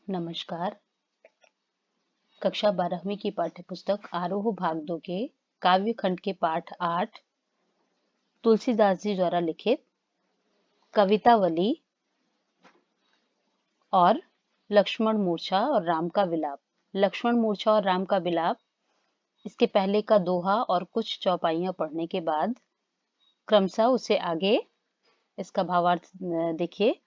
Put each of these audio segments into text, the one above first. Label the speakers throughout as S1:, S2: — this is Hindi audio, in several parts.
S1: नमस्कार। कक्षा 12वीं की पाठ्यपुस्तक आरोह भाग 2 के काव्य खंड के पाठ 8 तुलसीदास जी द्वारा लिखित कवितावली और लक्ष्मण मूर्छा और राम का विलाप। लक्ष्मण मूर्छा और राम का विलाप, इसके पहले का दोहा और कुछ चौपाइयां पढ़ने के बाद क्रमशः उसे आगे इसका भावार्थ देखिए।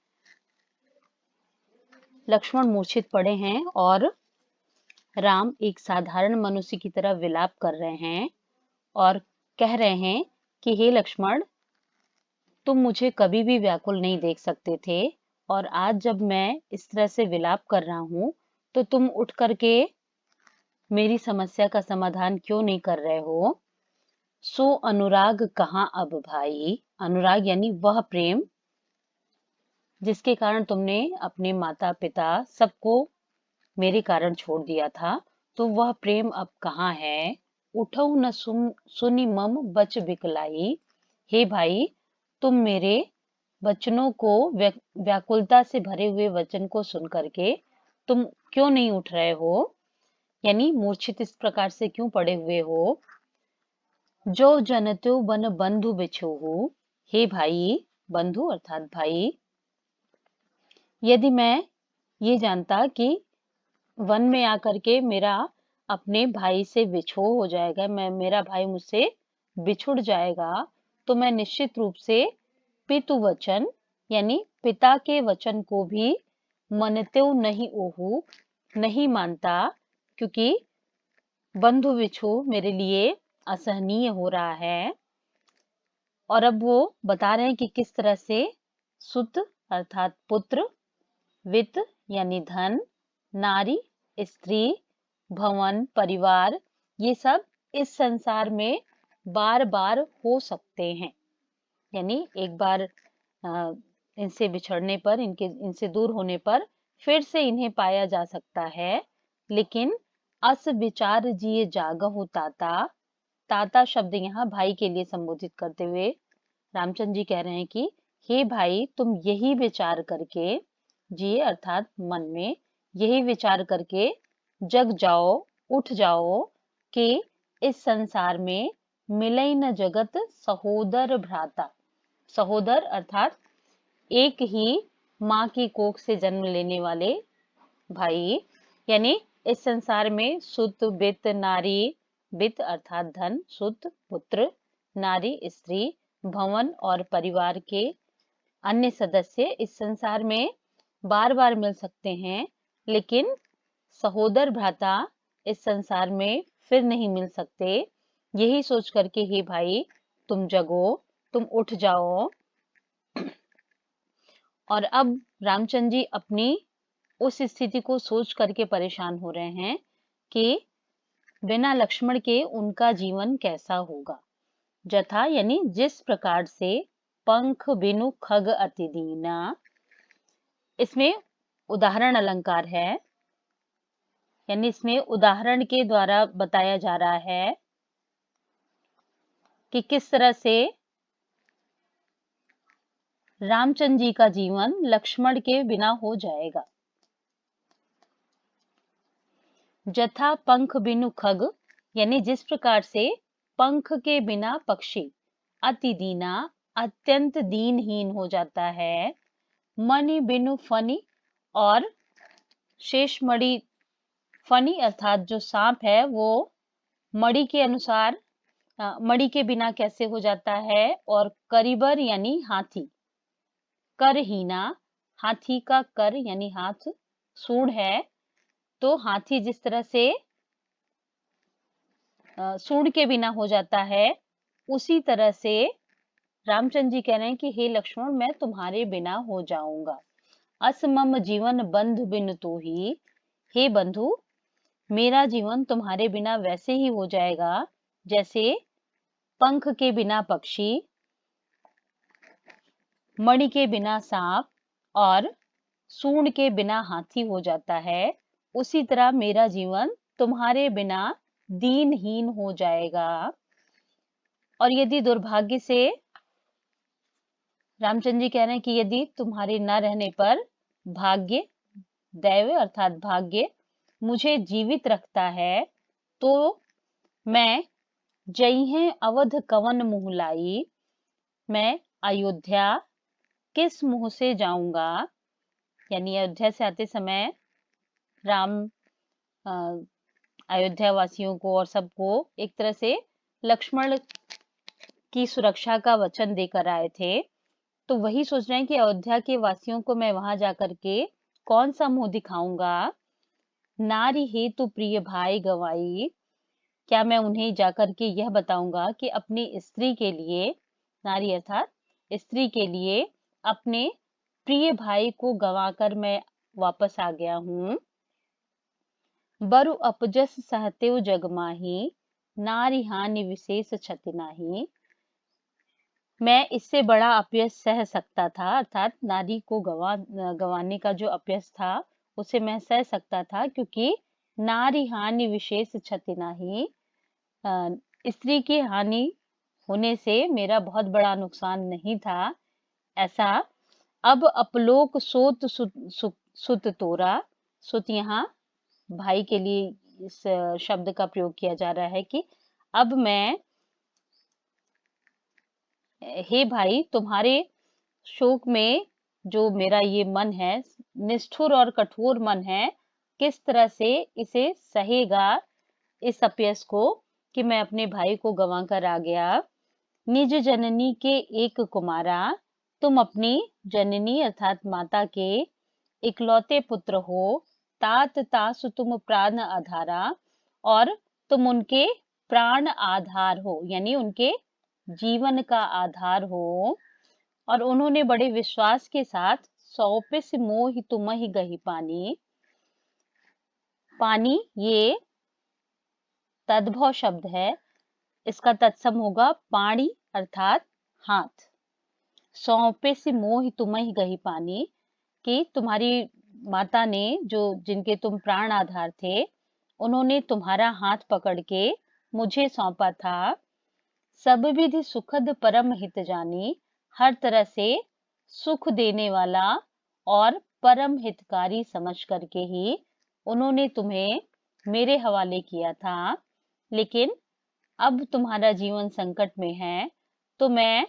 S1: लक्ष्मण मूर्छित पड़े हैं और राम एक साधारण मनुष्य की तरह विलाप कर रहे हैं और कह रहे हैं कि हे लक्ष्मण, तुम मुझे कभी भी व्याकुल नहीं देख सकते थे और आज जब मैं इस तरह से विलाप कर रहा हूं तो तुम उठ करके मेरी समस्या का समाधान क्यों नहीं कर रहे हो। सो अनुराग कहाँ अब भाई। अनुराग यानी वह प्रेम जिसके कारण तुमने अपने माता पिता सबको मेरे कारण छोड़ दिया था, तो वह प्रेम अब कहाँ है। उठऊ न सुनी मम बच बिकलाई। हे भाई, तुम मेरे वचनों को व्याकुलता से भरे हुए वचन को सुन करके तुम क्यों नहीं उठ रहे हो, यानी मूर्छित इस प्रकार से क्यों पड़े हुए हो। जो जनत्यो बन बंधु बिछोहु। हे भाई, बंधु अर्थात भाई, यदि मैं ये जानता कि वन में आकर के मेरा अपने भाई से विछोह हो जाएगा, मेरा भाई मुझसे बिछुड़ जाएगा, तो मैं निश्चित रूप से पितु वचन यानी पिता के वचन को भी मनत्यो नहीं ओहु नहीं मानता, क्योंकि बंधु विछोह मेरे लिए असहनीय हो रहा है। और अब वो बता रहे हैं कि किस तरह से सुत अर्थात पुत्र, वित्त यानी धन, नारी स्त्री, भवन परिवार, ये सब इस संसार में बार बार हो सकते हैं। यानी एक बार इनसे बिछड़ने पर, इनसे दूर होने पर फिर से इन्हें पाया जा सकता है, लेकिन अस विचार जिए जागहु ताता। ताता शब्द यहाँ भाई के लिए संबोधित करते हुए रामचंद्र जी कह रहे हैं कि हे भाई, तुम यही विचार करके जिए अर्थात मन में यही विचार करके जग जाओ, उठ जाओ कि इस संसार में मिलई न जगत सहोदर भ्राता। सहोदर अर्थात एक ही माँ की कोख से जन्म लेने वाले भाई, यानी इस संसार में सुत बित नारी, बित अर्थात धन, सुत पुत्र, नारी स्त्री, भवन और परिवार के अन्य सदस्य इस संसार में बार बार मिल सकते हैं, लेकिन सहोदर भ्राता इस संसार में फिर नहीं मिल सकते। यही सोच करके ही भाई तुम जगो, तुम उठ जाओ। और अब रामचंद्र जी अपनी उस स्थिति को सोच करके परेशान हो रहे हैं कि बिना लक्ष्मण के उनका जीवन कैसा होगा। जथा यानी जिस प्रकार से, पंख बिनु खग अति दीना, इसमें उदाहरण अलंकार है, यानी इसमें उदाहरण के द्वारा बताया जा रहा है कि किस तरह से रामचंद्र जी का जीवन लक्ष्मण के बिना हो जाएगा। जथा पंख बिनु खग यानी जिस प्रकार से पंख के बिना पक्षी अति दीना अत्यंत दीनहीन हो जाता है। मणि बिनु फनी और शेष मणि, फनी अर्थात जो सांप है वो मणि के अनुसार मणि के बिना कैसे हो जाता है। और करिबर यानी हाथी, करहीना, हाथी का कर यानी हाथ, सूंड है, तो हाथी जिस तरह से सूंड के बिना हो जाता है, उसी तरह से रामचंद्र जी कह रहे हैं कि हे लक्ष्मण, मैं तुम्हारे बिना हो जाऊंगा। असमम जीवन बंधु बिन तू ही। हे बंधु, मेरा जीवन तुम्हारे बिना वैसे ही हो जाएगा जैसे पंख के बिना पक्षी, मणि के बिना सांप और सूंड के बिना हाथी हो जाता है। उसी तरह मेरा जीवन तुम्हारे बिना दीनहीन हो जाएगा। और यदि दुर्भाग्य से, रामचंद्र जी कह रहे हैं कि यदि तुम्हारे न रहने पर भाग्य दैव अर्थात भाग्य मुझे जीवित रखता है तो मैं जइहे अवध कवन मुँह लाई, मैं अयोध्या किस मुँह से जाऊंगा। यानी अयोध्या से आते समय राम अयोध्या वासियों को और सबको एक तरह से लक्ष्मण की सुरक्षा का वचन देकर आए थे, तो वही सोच रहे हैं कि अयोध्या के वासियों को मैं वहां जाकर के कौन सा मुंह दिखाऊंगा। नारी हेतु प्रिय भाई गवाई, क्या मैं उन्हें जाकर के यह बताऊंगा कि अपनी स्त्री के लिए, नारी अर्थात स्त्री के लिए, अपने प्रिय भाई को गंवाकर मैं वापस आ गया हूँ। बरु अपजस सहतेव जग माही, नारी हानि विशेष क्षति नाही। मैं इससे बड़ा अपयश सह सकता था, अर्थात नारी को गंवाने का जो अपयश था उसे मैं सह सकता था, क्योंकि नारी हानि विशेष क्षति नाही, स्त्री की हानि होने से मेरा बहुत बड़ा नुकसान नहीं था। ऐसा अब अपलोक सोत सुत तोरा, सुत यहाँ भाई के लिए इस शब्द का प्रयोग किया जा रहा है कि अब मैं, हे भाई, तुम्हारे शोक में जो मेरा ये मन है, निष्ठुर और कठोर मन है, किस तरह से इसे सहेगा इस अपयश को कि मैं अपने भाई को गंवा कर आ गया। निज जननी के एक कुमारा, तुम अपनी जननी अर्थात माता के इकलौते पुत्र हो। तात तासु तुम प्राण आधारा, और तुम उनके प्राण आधार हो, यानी उनके जीवन का आधार हो। और उन्होंने बड़े विश्वास के साथ सौंपिस मोहि तुमहि गही पानी। पानी ये तद्भव शब्द है, इसका तत्सम होगा पाणी अर्थात हाथ। सौंपिस मोहि तुमहि गही पानी, कि तुम्हारी माता ने, जो जिनके तुम प्राण आधार थे, उन्होंने तुम्हारा हाथ पकड़ के मुझे सौंपा था। सब विधि सुखद परम हित जानी, हर तरह से सुख देने वाला और परम हितकारी समझ करके ही उन्होंने तुम्हें मेरे हवाले किया था। लेकिन अब तुम्हारा जीवन संकट में है, तो मैं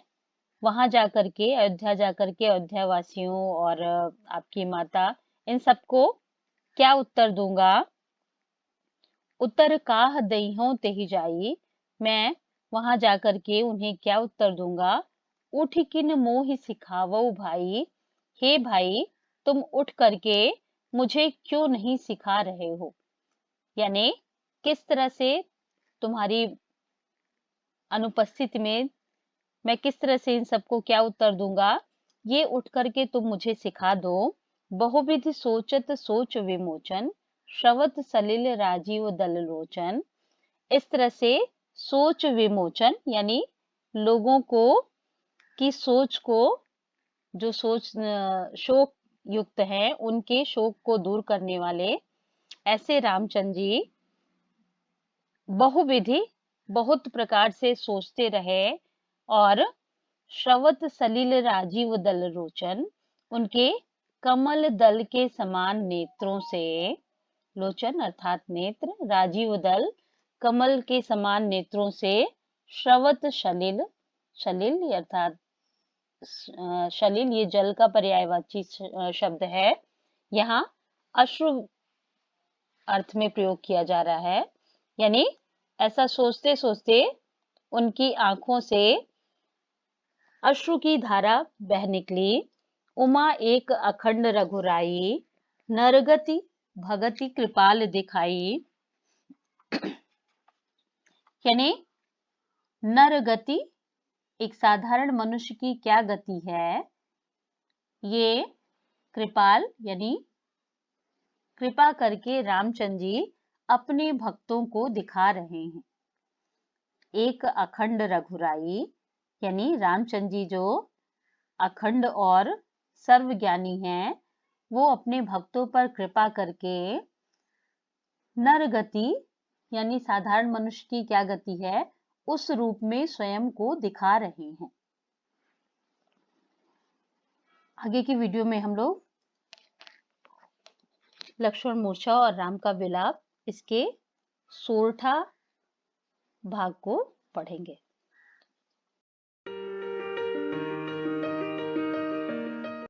S1: वहां जाकर के, अयोध्या जाकर के अयोध्या वासियों और आपकी माता, इन सबको क्या उत्तर दूंगा। उत्तर काह दइहों तेहि जाई, मैं वहां जाकर के उन्हें क्या उत्तर दूंगा। उठ किन मोहि सिखावो भाई, हे भाई, तुम उठ करके मुझे क्यों नहीं सिखा रहे हो। यानी किस तरह से तुम्हारी अनुपस्थिति में मैं किस तरह से इन सबको क्या उत्तर दूंगा, ये उठ करके तुम मुझे सिखा दो। बहुविधि सोचत सोच विमोचन, श्रवत सलिल राजीव दल लोचन। इस तरह से सोच विमोचन यानी लोगों को की सोच को, जो सोच शोक युक्त है, उनके शोक को दूर करने वाले ऐसे रामचंद्र जी बहुविधि, बहुत प्रकार से सोचते रहे। और श्रवत सलिल राजीव दल लोचन, उनके कमल दल के समान नेत्रों से, लोचन अर्थात नेत्र, राजीव दल कमल के समान नेत्रों से, श्रवत सलिल, सलिल अर्थात सलिल ये जल का पर्यायवाची शब्द है, यहाँ अश्रु अर्थ में प्रयोग किया जा रहा है। यानी ऐसा सोचते सोचते उनकी आंखों से अश्रु की धारा बह निकली। उमा एक अखंड रघुराई, नरगति भगति कृपाल दिखाई। यानी नरगति एक साधारण मनुष्य की क्या गति है, ये कृपाल यानी कृपा करके रामचंद्र जी अपने भक्तों को दिखा रहे हैं। एक अखंड रघुराई यानी रामचंद्र जी जो अखंड और सर्वज्ञानी हैं, वो अपने भक्तों पर कृपा करके नर गति यानी साधारण मनुष्य की क्या गति है, उस रूप में स्वयं को दिखा रहे हैं। आगे की वीडियो में हम लोग लक्ष्मण मूर्छा और राम का विलाप, इसके 16ठा भाग को पढ़ेंगे।